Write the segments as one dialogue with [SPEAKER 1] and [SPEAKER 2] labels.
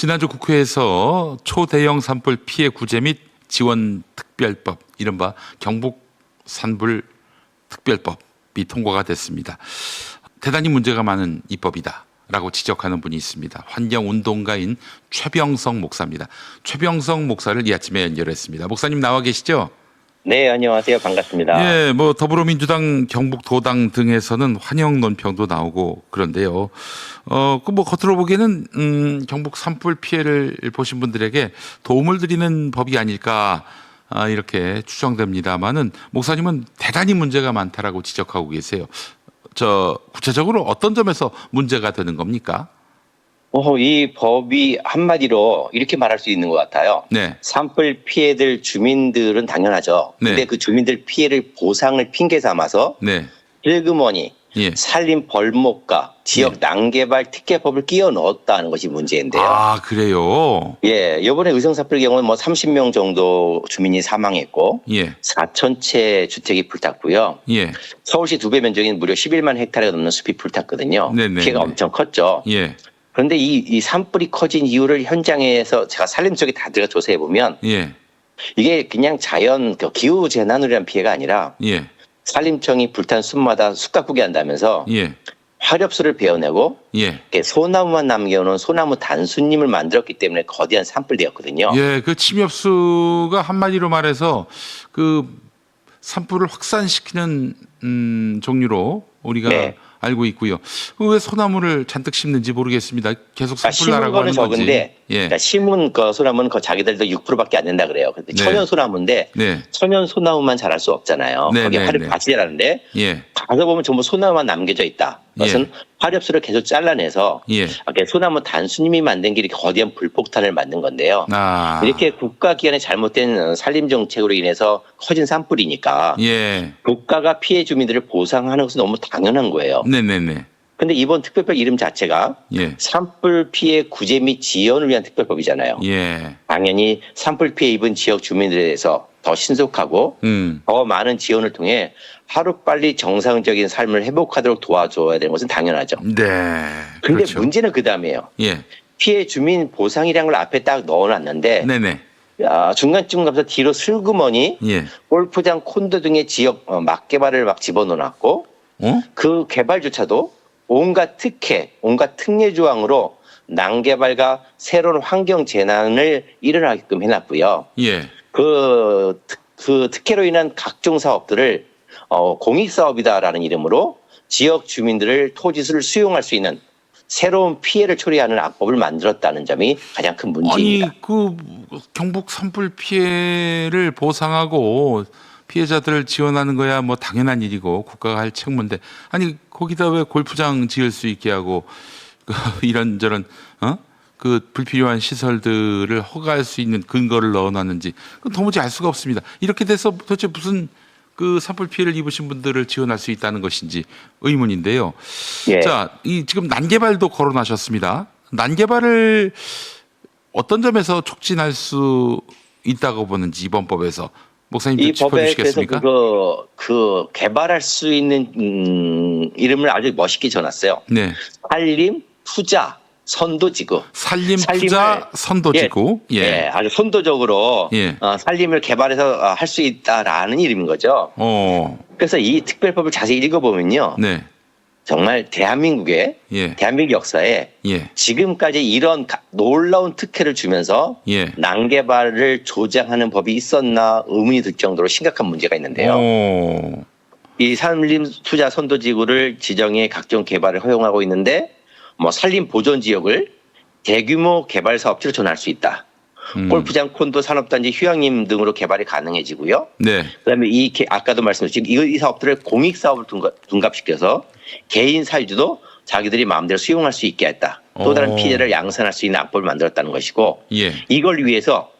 [SPEAKER 1] 지난주 국회에서 초대형 산불 피해 구제 및 지원 특별법, 이른바 경북 산불 특별법이 통과가 됐습니다. 대단히 문제가 많은 이 법이다라고 지적하는 분이 있습니다. 환경운동가인 최병성 목사입니다. 최병성 목사를 이 아침에 연결했습니다. 목사님 나와 계시죠?
[SPEAKER 2] 네, 안녕하세요. 반갑습니다.
[SPEAKER 1] 예, 뭐 더불어민주당, 경북도당 등에서는 환영 논평도 나오고 그런데요. 그 뭐 겉으로 보기에는 경북 산불 피해를 보신 분들에게 도움을 드리는 법이 아닐까 이렇게 추정됩니다만은 목사님은 대단히 문제가 많다라고 지적하고 계세요. 구체적으로 어떤 점에서 문제가 되는 겁니까?
[SPEAKER 2] 이 법이 한마디로 이렇게 말할 수 있는 것 같아요.
[SPEAKER 1] 네.
[SPEAKER 2] 산불 피해들 주민들은 당연하죠. 근데
[SPEAKER 1] 네.
[SPEAKER 2] 그 주민들 피해를 보상을 핑계 삼아서
[SPEAKER 1] 네.
[SPEAKER 2] 슬그머니
[SPEAKER 1] 예.
[SPEAKER 2] 산림 벌목과 지역 난개발 특례법을 끼워 넣었다는 것이 문제인데요.
[SPEAKER 1] 아, 그래요?
[SPEAKER 2] 예, 이번에 의성사불 경우는 뭐 30명 정도 주민이 사망했고
[SPEAKER 1] 예.
[SPEAKER 2] 4천 채 주택이 불탔고요.
[SPEAKER 1] 예.
[SPEAKER 2] 서울시 2배 면적인 무려 11만 헥타르가 넘는 숲이 불탔거든요.
[SPEAKER 1] 네네네.
[SPEAKER 2] 피해가 엄청 컸죠.
[SPEAKER 1] 예.
[SPEAKER 2] 그런데 이 산불이 커진 이유를 현장에서 제가 산림 쪽에 다 들어가 조사해 보면
[SPEAKER 1] 예.
[SPEAKER 2] 이게 그냥 자연 기후 재난으로 인한 피해가 아니라
[SPEAKER 1] 예.
[SPEAKER 2] 산림청이 불탄 숲마다 숲 가꾸기 한다면서
[SPEAKER 1] 예.
[SPEAKER 2] 화렵수를 베어내고
[SPEAKER 1] 예.
[SPEAKER 2] 이렇게 소나무만 남겨놓은 소나무 단수님을 만들었기 때문에 거대한 산불되었거든요.
[SPEAKER 1] 예, 그 침엽수가 한마디로 말해서 그 산불을 확산시키는 종류로 우리가
[SPEAKER 2] 네.
[SPEAKER 1] 알고 있고요. 왜 소나무를 잔뜩 심는지 모르겠습니다. 계속 산불
[SPEAKER 2] 심은
[SPEAKER 1] 나라고
[SPEAKER 2] 거는
[SPEAKER 1] 하는 건지.
[SPEAKER 2] 적은데
[SPEAKER 1] 예.
[SPEAKER 2] 그러니까 심은 거 소나무는 자기들도 6%밖에 안 된다 그래요. 근데
[SPEAKER 1] 네.
[SPEAKER 2] 천연 소나무인데
[SPEAKER 1] 네.
[SPEAKER 2] 천연 소나무만 자랄 수 없잖아요.
[SPEAKER 1] 네,
[SPEAKER 2] 거기
[SPEAKER 1] 네,
[SPEAKER 2] 화렵
[SPEAKER 1] 네.
[SPEAKER 2] 밭이 자라는데
[SPEAKER 1] 예.
[SPEAKER 2] 가서 보면 전부 소나무만 남겨져 있다. 그것은
[SPEAKER 1] 예.
[SPEAKER 2] 화렵수를 계속 잘라내서
[SPEAKER 1] 예.
[SPEAKER 2] 이렇게 소나무 단수님이 만든 게 이렇게 거대한 불폭탄을 만든 건데요.
[SPEAKER 1] 아.
[SPEAKER 2] 이렇게 국가기관의 잘못된 산림 정책으로 인해서 커진 산불이니까
[SPEAKER 1] 예.
[SPEAKER 2] 국가가 피해 주민들을 보상하는 것은 너무 당연한 거예요.
[SPEAKER 1] 네네네.
[SPEAKER 2] 근데 이번 특별법 이름 자체가
[SPEAKER 1] 예.
[SPEAKER 2] 산불 피해 구제 및 지원을 위한 특별법이잖아요.
[SPEAKER 1] 예.
[SPEAKER 2] 당연히 산불 피해 입은 지역 주민들에 대해서 더 신속하고 더 많은 지원을 통해 하루빨리 정상적인 삶을 회복하도록 도와줘야 되는 것은 당연하죠.
[SPEAKER 1] 네.
[SPEAKER 2] 근데
[SPEAKER 1] 그렇죠.
[SPEAKER 2] 문제는 그 다음이에요.
[SPEAKER 1] 예.
[SPEAKER 2] 피해 주민 보상이라는 걸 앞에 딱 넣어놨는데
[SPEAKER 1] 네네.
[SPEAKER 2] 중간쯤 가면서 뒤로 슬그머니
[SPEAKER 1] 예.
[SPEAKER 2] 골프장, 콘도 등의 지역 막개발을 막 집어넣어놨고 그 개발조차도 온갖 특혜, 온갖 특례 조항으로 난개발과 새로운 환경 재난을 일어나게끔 해놨고요.
[SPEAKER 1] 예.
[SPEAKER 2] 그 특혜로 인한 각종 사업들을 공익사업이다라는 이름으로 지역 주민들을 토지를 수용할 수 있는 새로운 피해를 초래하는 악법을 만들었다는 점이 가장 큰 문제입니다.
[SPEAKER 1] 아니, 그 경북 산불 피해를 보상하고 피해자들을 지원하는 거야 뭐 당연한 일이고 국가가 할 책무인데 아니 거기다 왜 골프장 지을 수 있게 하고 이런저런 그 불필요한 시설들을 허가할 수 있는 근거를 넣어놨는지 그건 도무지 알 수가 없습니다. 이렇게 돼서 도대체 무슨 그 산불 피해를 입으신 분들을 지원할 수 있다는 것인지 의문인데요.
[SPEAKER 2] 예.
[SPEAKER 1] 자, 이 지금 난개발도 거론하셨습니다. 난개발을 어떤 점에서 촉진할 수 있다고 보는지 이번 법에서 목사님 좀
[SPEAKER 2] 이 법에 대해서
[SPEAKER 1] 짚어주시겠습니까?
[SPEAKER 2] 그 개발할 수 있는 이름을 아주 멋있게 전놨어요.
[SPEAKER 1] 네.
[SPEAKER 2] 산림 투자 선도지구.
[SPEAKER 1] 산림 투자 선도지구.
[SPEAKER 2] 예, 아주 선도적으로
[SPEAKER 1] 예.
[SPEAKER 2] 산림을 개발해서 할 수 있다라는 이름인 거죠. 그래서 이 특별법을 자세히 읽어보면요.
[SPEAKER 1] 네.
[SPEAKER 2] 정말 대한민국의
[SPEAKER 1] 예.
[SPEAKER 2] 대한민국 역사에
[SPEAKER 1] 예.
[SPEAKER 2] 지금까지 이런 놀라운 특혜를 주면서
[SPEAKER 1] 예.
[SPEAKER 2] 난개발을 조장하는 법이 있었나 의문이 들 정도로 심각한 문제가 있는데요. 이 산림 투자 선도지구를 지정해 각종 개발을 허용하고 있는데 뭐 산림 보존 지역을 대규모 개발 사업체로 전환할 수 있다. 골프장, 콘도, 산업단지, 휴양림 등으로 개발이 가능해지고요.
[SPEAKER 1] 네.
[SPEAKER 2] 그다음에 아까도 말씀드렸지만 이 사업들을 공익 사업을 둥갑시켜서 개인 사유주도 자기들이 마음대로 수용할 수 있게 했다. 또 다른 피해를 양산할 수 있는 악법을 만들었다는 것이고
[SPEAKER 1] 예.
[SPEAKER 2] 이걸 위해서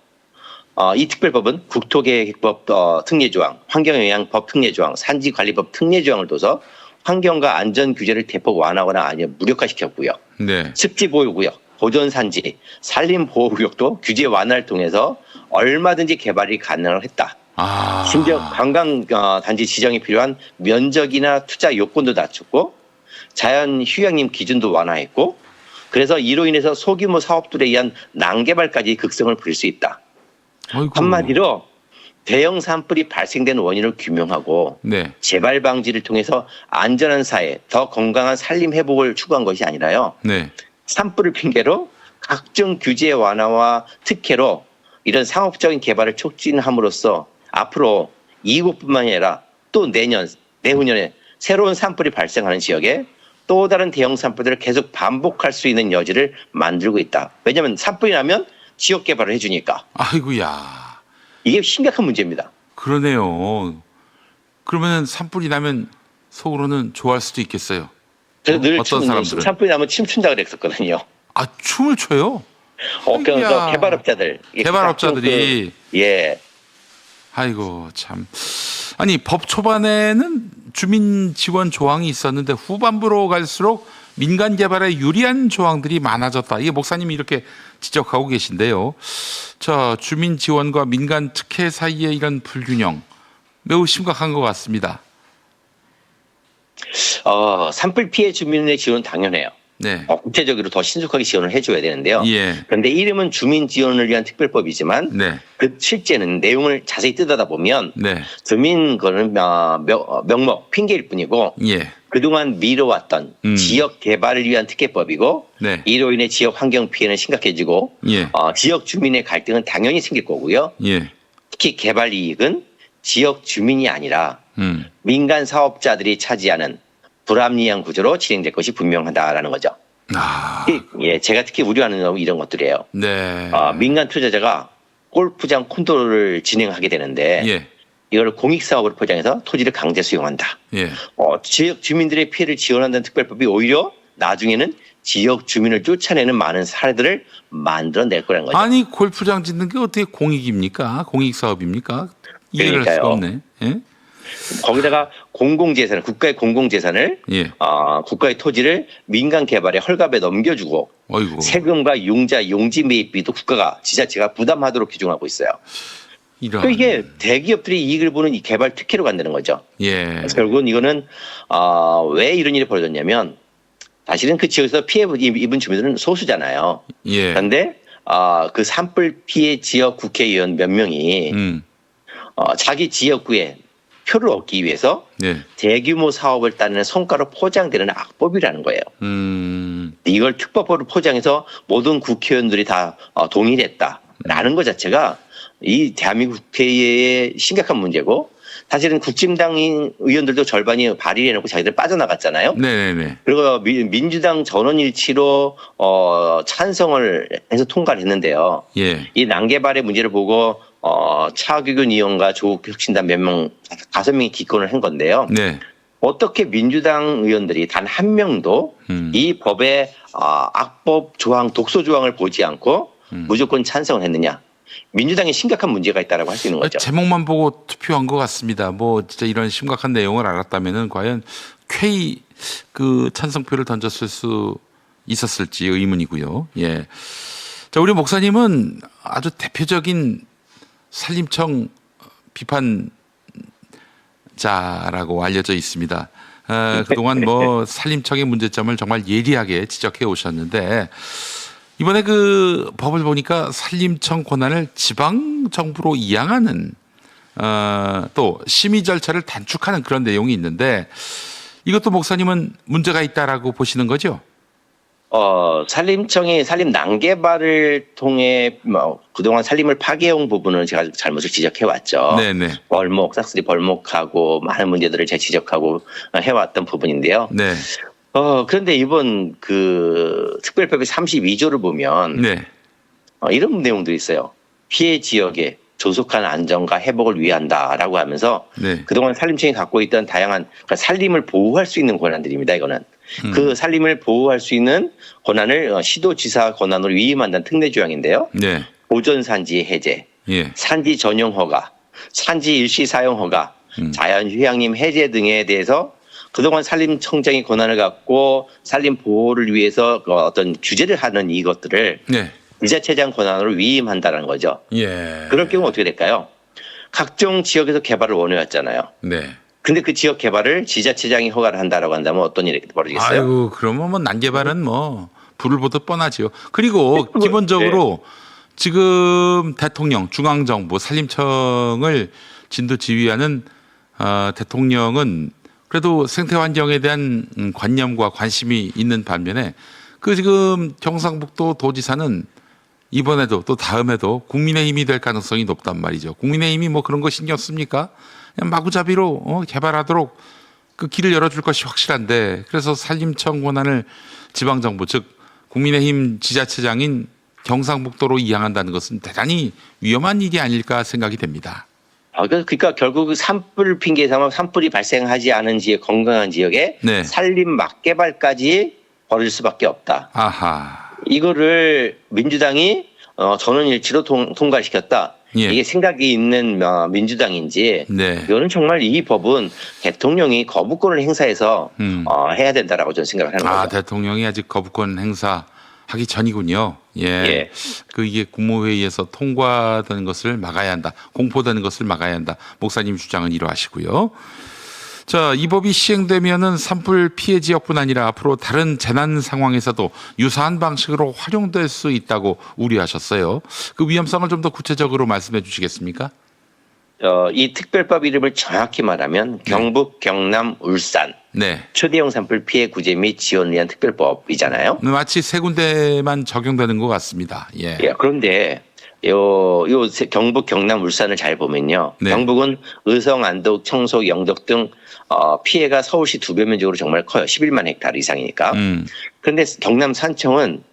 [SPEAKER 2] 이 특별법은 국토계획법 특례조항, 환경영향법 특례조항, 산지관리법 특례조항을 둬서 환경과 안전 규제를 대폭 완화하거나 아니면 무력화시켰고요.
[SPEAKER 1] 네.
[SPEAKER 2] 습지보호구역, 보존산지, 산림보호구역도 규제 완화를 통해서 얼마든지 개발이 가능했다. 심지어 관광단지 지정에 필요한 면적이나 투자 요건도 낮췄고 자연 휴양림 기준도 완화했고 그래서 이로 인해서 소규모 사업들에 의한 난개발까지 극성을 부릴 수 있다.
[SPEAKER 1] 아이고.
[SPEAKER 2] 한마디로 대형 산불이 발생된 원인을 규명하고
[SPEAKER 1] 네.
[SPEAKER 2] 재발 방지를 통해서 안전한 사회, 더 건강한 산림 회복을 추구한 것이 아니라요.
[SPEAKER 1] 네.
[SPEAKER 2] 산불을 핑계로 각종 규제 완화와 특혜로 이런 상업적인 개발을 촉진함으로써 앞으로 이곳뿐만 아니라 또 내년, 내후년에 새로운 산불이 발생하는 지역에 또 다른 대형 산불들을 계속 반복할 수 있는 여지를 만들고 있다. 왜냐하면 산불이 나면 지역 개발을 해주니까.
[SPEAKER 1] 아이고야.
[SPEAKER 2] 이게 심각한 문제입니다.
[SPEAKER 1] 그러네요. 그러면 산불이 나면 속으로는 좋아할 수도 있겠어요.
[SPEAKER 2] 그래서 늘
[SPEAKER 1] 어떤 사람들은?
[SPEAKER 2] 산불이 나면 춤춘다 그랬었거든요.
[SPEAKER 1] 아, 춤을 춰요?
[SPEAKER 2] 그러니까 개발업자들.
[SPEAKER 1] 개발업자들이.
[SPEAKER 2] 예.
[SPEAKER 1] 아이고 참. 아니 법 초반에는 주민 지원 조항이 있었는데 후반부로 갈수록 민간 개발에 유리한 조항들이 많아졌다. 이게 목사님이 이렇게 지적하고 계신데요. 자, 주민 지원과 민간 특혜 사이의 이런 불균형 매우 심각한 것 같습니다.
[SPEAKER 2] 산불 피해 주민의 지원은 당연해요.
[SPEAKER 1] 네.
[SPEAKER 2] 구체적으로 더 신속하게 지원을 해줘야 되는데요.
[SPEAKER 1] 예.
[SPEAKER 2] 그런데 이름은 주민 지원을 위한 특별법이지만
[SPEAKER 1] 네.
[SPEAKER 2] 그 실제는 내용을 자세히 뜯어다 보면
[SPEAKER 1] 네.
[SPEAKER 2] 주민 거는 명목 핑계일 뿐이고
[SPEAKER 1] 예.
[SPEAKER 2] 그동안 미뤄왔던 지역 개발을 위한 특혜법이고
[SPEAKER 1] 네.
[SPEAKER 2] 이로 인해 지역 환경 피해는 심각해지고
[SPEAKER 1] 예.
[SPEAKER 2] 지역 주민의 갈등은 당연히 생길 거고요.
[SPEAKER 1] 예.
[SPEAKER 2] 특히 개발 이익은 지역 주민이 아니라 민간 사업자들이 차지하는 불합리한 구조로 진행될 것이 분명하다라는 거죠.
[SPEAKER 1] 아.
[SPEAKER 2] 예, 제가 특히 우려하는 건 이런 것들이에요.
[SPEAKER 1] 네.
[SPEAKER 2] 민간 투자자가 골프장 콘도를 진행하게 되는데
[SPEAKER 1] 예.
[SPEAKER 2] 이걸 공익사업으로 포장해서 토지를 강제 수용한다.
[SPEAKER 1] 예.
[SPEAKER 2] 지역 주민들의 피해를 지원한다는 특별법이 오히려 나중에는 지역 주민을 쫓아내는 많은 사례들을 만들어낼 거라는 거죠.
[SPEAKER 1] 아니 골프장 짓는 게 어떻게 공익입니까? 공익 사업입니까? 이해를 할 수가
[SPEAKER 2] 그러니까요.
[SPEAKER 1] 없네. 예?
[SPEAKER 2] 거기다가 공공재산, 국가의 공공재산을
[SPEAKER 1] 예.
[SPEAKER 2] 국가의 토지를 민간 개발에 헐값에 넘겨주고
[SPEAKER 1] 어이구.
[SPEAKER 2] 세금과 융자, 용지 매입비도 국가가 지자체가 부담하도록 규정하고 있어요.
[SPEAKER 1] 이런.
[SPEAKER 2] 그러니까 이게 대기업들이 이익을 보는 이 개발 특혜로 간다는 거죠.
[SPEAKER 1] 예.
[SPEAKER 2] 그래서 결국은 이거는 왜 이런 일이 벌어졌냐면 사실은 그 지역에서 피해 입은 주민들은 소수잖아요.
[SPEAKER 1] 예.
[SPEAKER 2] 그런데 그 산불 피해 지역 국회의원 몇 명이 자기 지역구에 표를 얻기 위해서
[SPEAKER 1] 예.
[SPEAKER 2] 대규모 사업을 따내는 성과로 포장되는 악법이라는 거예요. 이걸 특법으로 포장해서 모든 국회의원들이 다 동의했다라는 것 자체가 이 대한민국 국회의 심각한 문제고 사실은 국진당 의원들도 절반이 발의해놓고 자기들 빠져나갔잖아요.
[SPEAKER 1] 네네네.
[SPEAKER 2] 그리고 민주당 전원일치로 찬성을 해서 통과를 했는데요.
[SPEAKER 1] 예.
[SPEAKER 2] 이 난개발의 문제를 보고 차규근 의원과 조국혁신당 몇 명, 5명이 기권을 한 건데요.
[SPEAKER 1] 네.
[SPEAKER 2] 어떻게 민주당 의원들이 단 한 명도 이 법의 악법 조항, 독소 조항을 보지 않고 무조건 찬성을 했느냐? 민주당에 심각한 문제가 있다라고 할 수 있는 거죠.
[SPEAKER 1] 제목만 보고 투표한 것 같습니다. 뭐 진짜 이런 심각한 내용을 알았다면은 과연 쾌히 그 찬성표를 던졌을 수 있었을지 의문이고요. 예. 자, 우리 목사님은 아주 대표적인 산림청 비판자라고 알려져 있습니다. 그동안 뭐 산림청의 문제점을 정말 예리하게 지적해 오셨는데 이번에 그 법을 보니까 산림청 권한을 지방 정부로 이양하는 또 심의 절차를 단축하는 그런 내용이 있는데 이것도 목사님은 문제가 있다라고 보시는 거죠?
[SPEAKER 2] 산림청이 산림 난개발을 통해 그동안 산림을 파괴해온 부분은 제가 잘못을 지적해왔죠.
[SPEAKER 1] 네네.
[SPEAKER 2] 싹쓸이 벌목하고 많은 문제들을 제가 지적하고 해왔던 부분인데요.
[SPEAKER 1] 네.
[SPEAKER 2] 그런데 이번 그 특별법의 32조를 보면
[SPEAKER 1] 네.
[SPEAKER 2] 이런 내용도 있어요. 피해 지역의 조속한 안정과 회복을 위한다라고 하면서
[SPEAKER 1] 네.
[SPEAKER 2] 그동안 산림청이 갖고 있던 다양한 그러니까 산림을 보호할 수 있는 권한들입니다. 이거는 그 산림을 보호할 수 있는 권한을 시도지사 권한으로 위임한다는 특례 조항인데요.
[SPEAKER 1] 네.
[SPEAKER 2] 보존산지 해제,
[SPEAKER 1] 예.
[SPEAKER 2] 산지 전용 허가, 산지 일시 사용 허가, 자연 휴양림 해제 등에 대해서 그동안 산림청장이 권한을 갖고 산림 보호를 위해서 어떤 규제를 하는 이것들을
[SPEAKER 1] 네.
[SPEAKER 2] 지자체장 권한으로 위임한다는 거죠.
[SPEAKER 1] 예.
[SPEAKER 2] 그럴 경우 어떻게 될까요? 각종 지역에서 개발을 원해왔잖아요.
[SPEAKER 1] 네.
[SPEAKER 2] 근데 그 지역 개발을 지자체장이 허가를 한다라고 한다면 어떤 일이 벌어지겠어요?
[SPEAKER 1] 아유, 그러면 뭐 난개발은 뭐 불을 보듯 뻔하지요. 그리고 기본적으로 지금 대통령, 중앙정부, 산림청을 진두 지휘하는 대통령은 그래도 생태 환경에 대한 관념과 관심이 있는 반면에 그 지금 경상북도 도지사는 이번에도 또 다음에도 국민의힘이 될 가능성이 높단 말이죠. 국민의힘이 뭐 그런 거 신경 씁니까? 그냥 마구잡이로 개발하도록 그 길을 열어줄 것이 확실한데 그래서 산림청 권한을 지방정부 즉 국민의힘 지자체장인 경상북도로 이양한다는 것은 대단히 위험한 일이 아닐까 생각이 됩니다.
[SPEAKER 2] 그러니까 결국 산불 핑계 삼아 산불이 발생하지 않은 지역, 건강한 지역에
[SPEAKER 1] 네.
[SPEAKER 2] 산림 막개발까지 벌일 수밖에 없다.
[SPEAKER 1] 아하.
[SPEAKER 2] 이거를 민주당이 전원일치로 통과시켰다.
[SPEAKER 1] 예.
[SPEAKER 2] 이게 생각이 있는 민주당인지
[SPEAKER 1] 네.
[SPEAKER 2] 이거는 정말 이 법은 대통령이 거부권을 행사해서 해야 된다라고 저는 생각을 하는 거죠.
[SPEAKER 1] 대통령이 아직 거부권 행사하기 전이군요. 예. 이게 국무회의에서 통과되는 것을 막아야 한다. 공포되는 것을 막아야 한다. 목사님 주장은 이러하시고요. 자, 이 법이 시행되면은 산불 피해 지역뿐 아니라 앞으로 다른 재난 상황에서도 유사한 방식으로 활용될 수 있다고 우려하셨어요. 그 위험성을 좀 더 구체적으로 말씀해 주시겠습니까?
[SPEAKER 2] 이 특별법 이름을 정확히 말하면 경북, 경남, 울산
[SPEAKER 1] 네.
[SPEAKER 2] 초대형 산불 피해 구제 및 지원을 위한 특별법이잖아요.
[SPEAKER 1] 마치 세 군데만 적용되는 것 같습니다.
[SPEAKER 2] 예, 그런데 요 경북, 경남, 울산을 잘 보면요.
[SPEAKER 1] 네.
[SPEAKER 2] 경북은 의성, 안동, 청소, 영덕 등 피해가 서울시 2배 면적으로 정말 커요. 11만 헥타르 이상이니까. 그런데 경남 산청은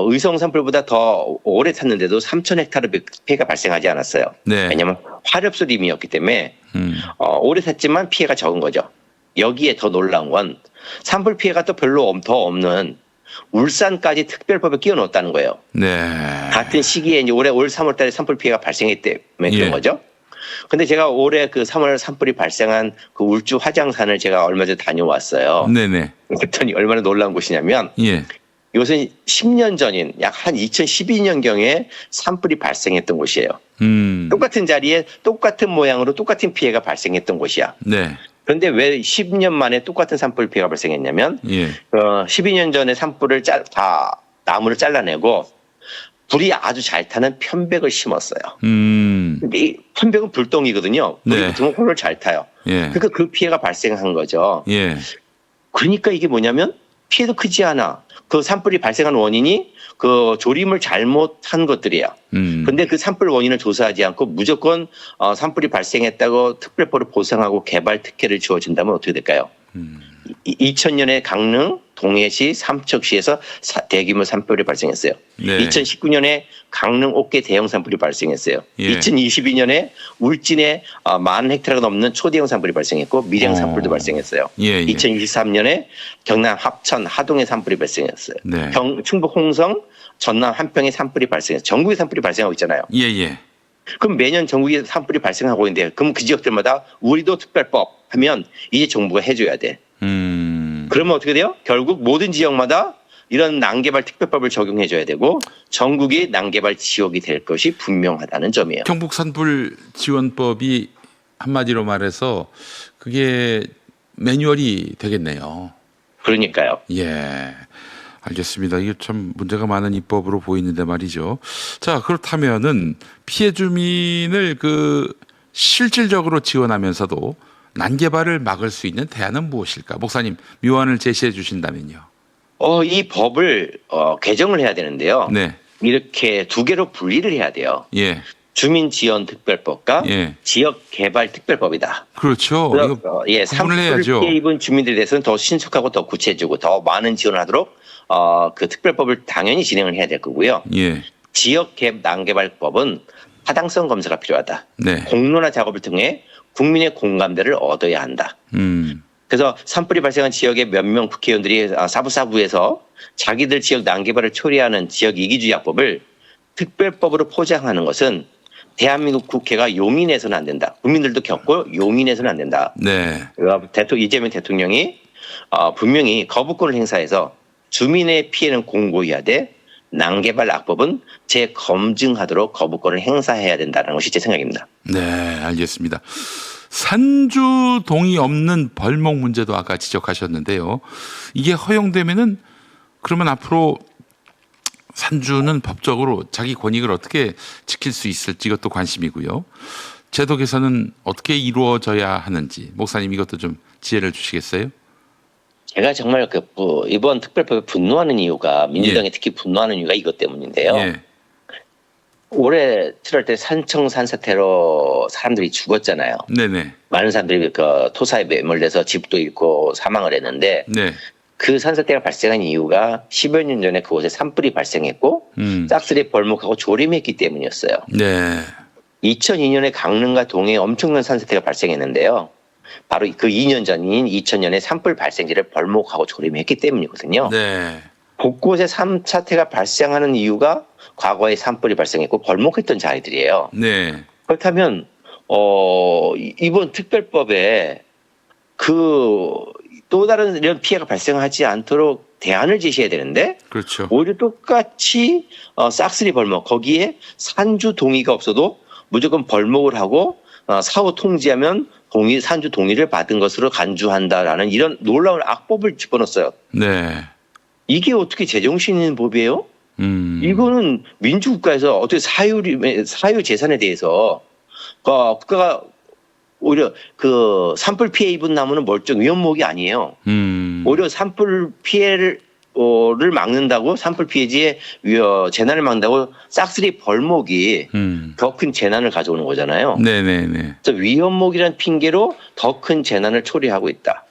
[SPEAKER 2] 의성 산불보다 더 오래 탔는데도 3천 헥타르 피해가 발생하지 않았어요.
[SPEAKER 1] 네.
[SPEAKER 2] 왜냐하면 화력수림이었기 때문에 오래 탔지만 피해가 적은 거죠. 여기에 더 놀라운 건 산불 피해가 또 별로 더 없는 울산까지 특별법에 끼워 넣었다는 거예요.
[SPEAKER 1] 네.
[SPEAKER 2] 같은 시기에 이제 올해 올 3월 달에 산불 피해가 발생했기 때문에 그런 거죠. 근데 제가 올해 그 3월 산불이 발생한 그 울주 화장산을 제가 얼마 전에 다녀왔어요.
[SPEAKER 1] 네네.
[SPEAKER 2] 그랬더니 얼마나 놀라운 곳이냐면
[SPEAKER 1] 예.
[SPEAKER 2] 이것은 10년 전인 약 한 2012년경에 산불이 발생했던 곳이에요. 똑같은 자리에 똑같은 모양으로 똑같은 피해가 발생했던 곳이야.
[SPEAKER 1] 네.
[SPEAKER 2] 그런데 왜 10년 만에 똑같은 산불 피해가 발생했냐면 12년 전에 산불을 나무를 잘라내고 불이 아주 잘 타는 편백을 심었어요. 근데 이 편백은 불똥이거든요. 불이 붙으면 홀을 잘 타요. 그러니까 그 피해가 발생한 거죠. 그러니까 이게 뭐냐면 피해도 크지 않아. 그 산불이 발생한 원인이 그 조림을 잘못한 것들이에요. 근데 그 산불 원인을 조사하지 않고 무조건 산불이 발생했다고 특별법을 보상하고 개발 특혜를 주어진다면 어떻게 될까요? 2000년에 강릉, 동해시, 삼척시에서 대규모 산불이 발생했어요. 2019년에 강릉 옥계 대형 산불이 발생했어요. 2022년에 울진에 10,000헥타르가 넘는 초대형 산불이 발생했고 밀양 산불도 발생했어요. 2023년에 경남 합천, 하동에 산불이 발생했어요. 충북 홍성, 전남 한평에 산불이 발생했어요. 전국에 산불이 발생하고 있잖아요. 그럼 매년 전국에 산불이 발생하고 있는데 그럼 그 지역들마다 우리도 특별법 하면 이제 정부가 해줘야 돼. 그러면 어떻게 돼요? 결국 모든 지역마다 이런 난개발 특별법을 적용해줘야 되고 전국이 난개발 지역이 될 것이 분명하다는 점이에요.
[SPEAKER 1] 경북 산불 지원법이 한마디로 말해서 그게 매뉴얼이 되겠네요.
[SPEAKER 2] 그러니까요.
[SPEAKER 1] 예. 알겠습니다. 이게 참 문제가 많은 입법으로 보이는데 말이죠. 자, 그렇다면은 피해 주민을 실질적으로 지원하면서도 난개발을 막을 수 있는 대안은 무엇일까? 목사님, 묘안을 제시해 주신다면요.
[SPEAKER 2] 이 법을 개정을 해야 되는데요. 이렇게 두 개로 분리를 해야 돼요. 주민지원특별법과 지역개발특별법이다.
[SPEAKER 1] 그렇죠.
[SPEAKER 2] 산불 피해 입은 주민들에 대해서는 더 신속하고 더 구체적이고 더 많은 지원을 하도록 그 특별법을 당연히 진행을 해야 될 거고요. 난개발법은 타당성 검사가 필요하다. 공론화 작업을 통해 국민의 공감대를 얻어야 한다. 그래서 산불이 발생한 지역의 몇 명 국회의원들이 사부사부에서 자기들 지역 난개발을 초래하는 지역 이기주의학법을 특별법으로 포장하는 것은 대한민국 국회가 용인해서는 안 된다. 국민들도 겪고 용인해서는 안 된다. 이재명 대통령이 분명히 거부권을 행사해서 주민의 피해는 공고히 하되 난개발 악법은 재검증하도록 거부권을 행사해야 된다는 것이 제 생각입니다.
[SPEAKER 1] 네, 알겠습니다. 산주 동의 없는 벌목 문제도 아까 지적하셨는데요. 이게 허용되면은 그러면 앞으로 산주는 법적으로 자기 권익을 어떻게 지킬 수 있을지 이것도 관심이고요. 제도 개선은 어떻게 이루어져야 하는지 목사님 이것도 좀 지혜를 주시겠어요?
[SPEAKER 2] 제가 정말 이번 특별법에 분노하는 이유가 민주당이 특히 분노하는 이유가 이것 때문인데요.
[SPEAKER 1] 예.
[SPEAKER 2] 올해 7월 때 산청 산사태로 사람들이 죽었잖아요.
[SPEAKER 1] 네네.
[SPEAKER 2] 많은 사람들이 그 토사에 매몰돼서 집도 잃고 사망을 했는데
[SPEAKER 1] 네.
[SPEAKER 2] 그 산사태가 발생한 이유가 10여 년 전에 그곳에 산불이 발생했고 싹쓸이 벌목하고 조림했기 때문이었어요.
[SPEAKER 1] 네.
[SPEAKER 2] 2002년에 강릉과 동해에 엄청난 산사태가 발생했는데요. 바로 그 2년 전인 2000년에 산불 발생지를 벌목하고 조림했기 때문이거든요.
[SPEAKER 1] 네.
[SPEAKER 2] 곳곳에 산사태가 발생하는 이유가 과거에 산불이 발생했고 벌목했던 자리들이에요.
[SPEAKER 1] 네.
[SPEAKER 2] 그렇다면 이번 특별법에 또 다른 이런 피해가 발생하지 않도록 대안을 제시해야 되는데
[SPEAKER 1] 그렇죠.
[SPEAKER 2] 오히려 똑같이 싹쓸이 벌목 거기에 산주 동의가 없어도 무조건 벌목을 하고 사후 통지하면 산주 동의를 받은 것으로 간주한다라는 이런 놀라운 악법을 집어넣었어요.
[SPEAKER 1] 네.
[SPEAKER 2] 이게 어떻게 제정신 있는 법이에요? 이거는 민주국가에서 어떻게 사유 재산에 대해서 국가가 오히려 그 산불 피해 입은 나무는 멀쩡 위험목이 아니에요. 오히려 산불 피해를 막는다고 산불 피해지의 재난을 막는다고 싹쓸이 벌목이 더 큰 재난을 가져오는 거잖아요.
[SPEAKER 1] 네네네.
[SPEAKER 2] 그래서 위험목이라는 핑계로 더 큰 재난을 초래하고 있다.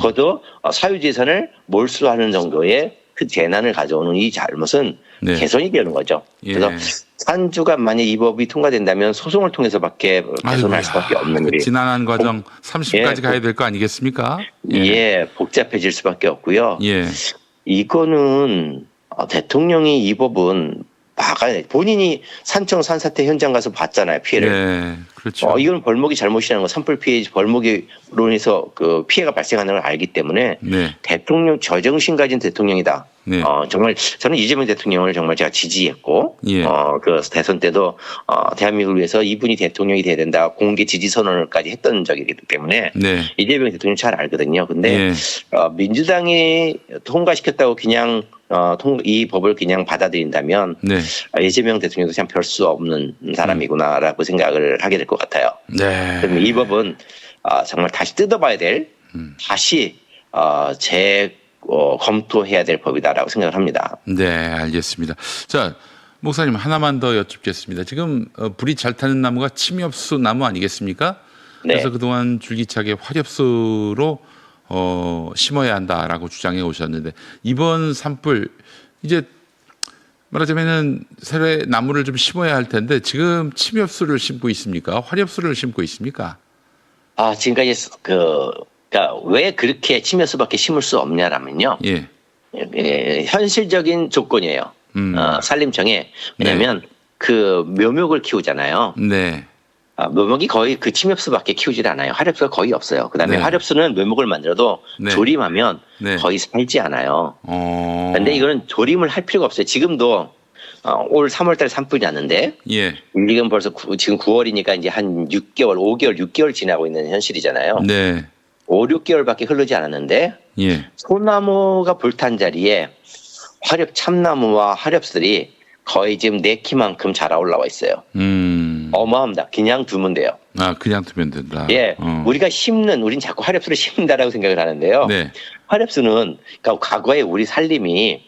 [SPEAKER 2] 거저 사유재산을 몰수하는 정도의 그 재난을 가져오는 이 잘못은
[SPEAKER 1] 네.
[SPEAKER 2] 개선이 되는 거죠. 그래서
[SPEAKER 1] 예.
[SPEAKER 2] 산주가 만약 이 법이 통과된다면 소송을 통해서밖에 개선할 수밖에 없는 일이.
[SPEAKER 1] 지난한 과정 30까지 가야 될 거 아니겠습니까?
[SPEAKER 2] 예, 복잡해질 수밖에 없고요.
[SPEAKER 1] 예.
[SPEAKER 2] 이거는 대통령이 이 법은 막아야 돼. 본인이 산청 산사태 현장 가서 봤잖아요, 피해를.
[SPEAKER 1] 네, 그렇죠.
[SPEAKER 2] 이건 벌목이 잘못이라는 거, 산불 피해 벌목으로 인해서 그 피해가 발생하는 걸 알기 때문에
[SPEAKER 1] 네.
[SPEAKER 2] 대통령 저정신 가진 대통령이다.
[SPEAKER 1] 네.
[SPEAKER 2] 정말 저는 이재명 대통령을 정말 제가 지지했고,
[SPEAKER 1] 예.
[SPEAKER 2] 그 대선 때도 대한민국을 위해서 이분이 대통령이 돼야 된다 공개 지지 선언을까지 했던 적이기 때문에
[SPEAKER 1] 네.
[SPEAKER 2] 이재명 대통령 잘 알거든요. 근데
[SPEAKER 1] 예.
[SPEAKER 2] 민주당이 통과시켰다고 그냥 이 법을 그냥 받아들인다면
[SPEAKER 1] 네.
[SPEAKER 2] 이재명 대통령도 참 별 수 없는 사람이구나라고 생각을 하게 될 것 같아요.
[SPEAKER 1] 네.
[SPEAKER 2] 그럼 이 법은 정말 다시 뜯어봐야 될, 다시 검토해야 될 법이다라고 생각을 합니다.
[SPEAKER 1] 네, 알겠습니다. 자, 목사님 하나만 더 여쭙겠습니다. 지금 불이 잘 타는 나무가 침엽수 나무 아니겠습니까?
[SPEAKER 2] 네.
[SPEAKER 1] 그래서 그동안 줄기차게 화렵수로 심어야 한다라고 주장해 오셨는데 이번 산불 이제 말하자면은 새로 나무를 좀 심어야 할 텐데 지금 침엽수를 심고 있습니까? 화렵수를 심고 있습니까?
[SPEAKER 2] 지금까지 그러니까 왜 그렇게 침엽수밖에 심을 수 없냐라면요.
[SPEAKER 1] 예.
[SPEAKER 2] 현실적인 조건이에요. 산림청에 왜냐하면 그 묘목을 키우잖아요.
[SPEAKER 1] 네.
[SPEAKER 2] 묘목이 거의 그 침엽수밖에 키우질 않아요. 화렵수가 거의 없어요. 그다음에
[SPEAKER 1] 네.
[SPEAKER 2] 화렵수는 묘목을 만들어도
[SPEAKER 1] 네.
[SPEAKER 2] 조림하면
[SPEAKER 1] 네.
[SPEAKER 2] 거의 살지 않아요.
[SPEAKER 1] 어.
[SPEAKER 2] 근데 이거는 조림을 할 필요가 없어요. 지금도 올 3월달에 산불이 났는데
[SPEAKER 1] 예.
[SPEAKER 2] 지금 벌써 지금 9월이니까 이제 한 6개월, 5개월, 6개월 지나고 있는 현실이잖아요.
[SPEAKER 1] 네.
[SPEAKER 2] 5, 6개월밖에 흐르지 않았는데
[SPEAKER 1] 예.
[SPEAKER 2] 소나무가 불탄 자리에 참나무와 화렵수들이 거의 지금 내 키만큼 자라 올라와 있어요. 어마어마합니다. 그냥 두면 돼요.
[SPEAKER 1] 그냥 두면 된다.
[SPEAKER 2] 예, 우리가 우린 자꾸 화렵수를 심는다라고 생각을 하는데요.
[SPEAKER 1] 네.
[SPEAKER 2] 화렵수는 그러니까 과거에 우리 살림이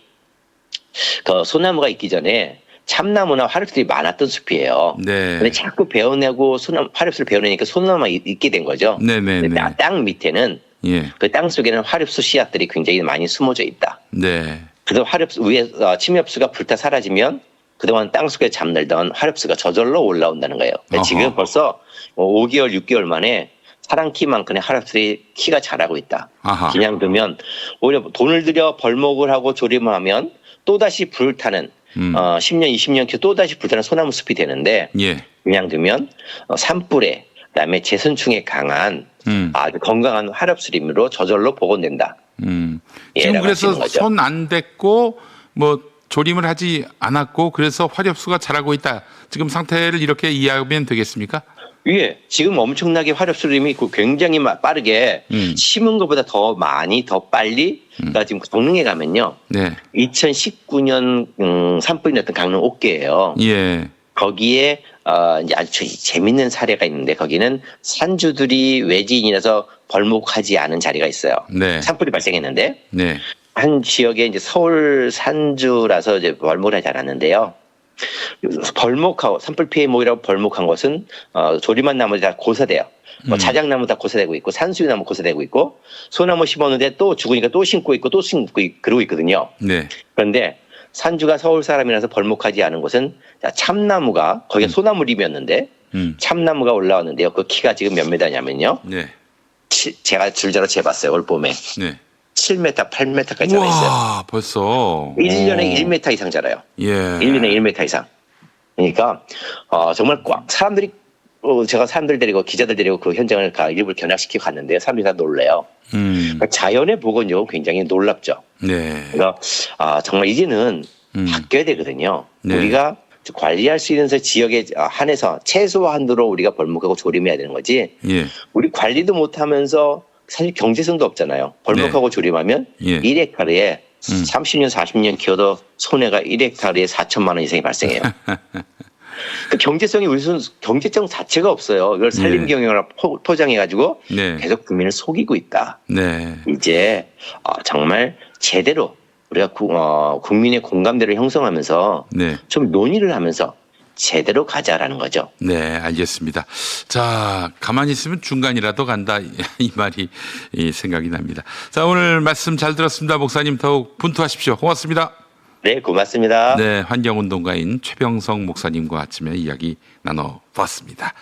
[SPEAKER 2] 그 소나무가 있기 전에 참나무나 화렵수들이 많았던 숲이에요.
[SPEAKER 1] 네.
[SPEAKER 2] 근데 자꾸 베어내고 화렵수를 베어내니까 소나무가 있게 된 거죠.
[SPEAKER 1] 네네네.
[SPEAKER 2] 근데 땅 밑에는
[SPEAKER 1] 예.
[SPEAKER 2] 그 땅 속에는 화렵수 씨앗들이 굉장히 많이 숨어져 있다.
[SPEAKER 1] 네.
[SPEAKER 2] 그래서 화렵수 위에 침엽수가 불타 사라지면 그동안 땅 속에 잠들던 화렵수가 저절로 올라온다는 거예요. 근데 지금 벌써 5개월, 6개월 만에 사람 키만큼의 화렵수들이 키가 자라고 있다.
[SPEAKER 1] 아하.
[SPEAKER 2] 그냥 두면 오히려 돈을 들여 벌목을 하고 조림을 하면 또다시 불타는 10년, 20년 키 또다시 불타는 소나무 숲이 되는데
[SPEAKER 1] 예.
[SPEAKER 2] 그냥 두면 산불에 그다음에 재선충에 강한 아주 건강한 화렵수림으로 저절로 복원된다.
[SPEAKER 1] 지금 그래서 손 안 댔고 뭐 조림을 하지 않았고 그래서 화렵수가 자라고 있다. 지금 상태를 이렇게 이해하면 되겠습니까?
[SPEAKER 2] 예, 지금 엄청나게 화력수림이 굉장히 빠르게 심은 것보다 더 많이 더 빨리 그러니까 지금 강릉에 가면요.
[SPEAKER 1] 네.
[SPEAKER 2] 2019년 산불이 났던 강릉 옥계예요.
[SPEAKER 1] 예.
[SPEAKER 2] 거기에 이제 아주 재밌는 사례가 있는데 거기는 산주들이 외지인이라서 벌목하지 않은 자리가 있어요.
[SPEAKER 1] 네.
[SPEAKER 2] 산불이 발생했는데
[SPEAKER 1] 네.
[SPEAKER 2] 한 지역에 이제 서울 산주라서 이제 벌목을 하지 않았는데요. 벌목하고 산불 피해 목이라고 벌목한 것은 조림한 나무들이 다 고사돼요. 뭐 자작나무 다 고사되고 있고 산수유나무 고사되고 있고 소나무 심었는데 또 죽으니까 또 심고 있고 또 심고 그러고 있거든요.
[SPEAKER 1] 네.
[SPEAKER 2] 그런데 산주가 서울 사람이라서 벌목하지 않은 곳은 참나무가 거기가 소나무림이었는데 참나무가 올라왔는데요. 그 키가 지금 몇 메다냐면요.
[SPEAKER 1] 네.
[SPEAKER 2] 제가 줄자로 재봤어요. 올 봄에.
[SPEAKER 1] 네.
[SPEAKER 2] 7m, 8m까지 자라있어요.
[SPEAKER 1] 와, 벌써
[SPEAKER 2] 1년에 1m 이상 자라요.
[SPEAKER 1] 예.
[SPEAKER 2] 1년에 1m 이상. 그러니까 정말 사람들이 제가 사람들 데리고 기자들 데리고 그 현장을 일부러 견학시키고 갔는데요. 사람들이 다 놀래요. 그러니까 자연의 복원력은 굉장히 놀랍죠.
[SPEAKER 1] 네.
[SPEAKER 2] 그러니까 정말 이제는 바뀌어야 되거든요.
[SPEAKER 1] 네.
[SPEAKER 2] 우리가 관리할 수 있는 지역에 한해서 최소한도로 우리가 벌목하고 조림해야 되는 거지.
[SPEAKER 1] 예.
[SPEAKER 2] 우리 관리도 못하면서 사실 경제성도 없잖아요. 벌목하고 조림하면
[SPEAKER 1] 예.
[SPEAKER 2] 1헥타르에 30년, 40년 키워도 손해가 1헥타르에 4천만 원 이상이 발생해요. 그 경제성이 우선 경제성 자체가 없어요. 이걸 산림 경영으로 포장해가지고
[SPEAKER 1] 네.
[SPEAKER 2] 계속 국민을 속이고 있다.
[SPEAKER 1] 네.
[SPEAKER 2] 이제 정말 제대로 우리가 국민의 공감대를 형성하면서
[SPEAKER 1] 네.
[SPEAKER 2] 좀 논의를 하면서 제대로 가자라는 거죠.
[SPEAKER 1] 네, 알겠습니다. 자, 가만히 있으면 중간이라도 간다. 이 말이 생각이 납니다. 자, 오늘 말씀 잘 들었습니다. 목사님 더욱 분투하십시오. 고맙습니다.
[SPEAKER 2] 네, 고맙습니다.
[SPEAKER 1] 네, 환경운동가인 최병성 목사님과 아침에 이야기 나눠봤습니다.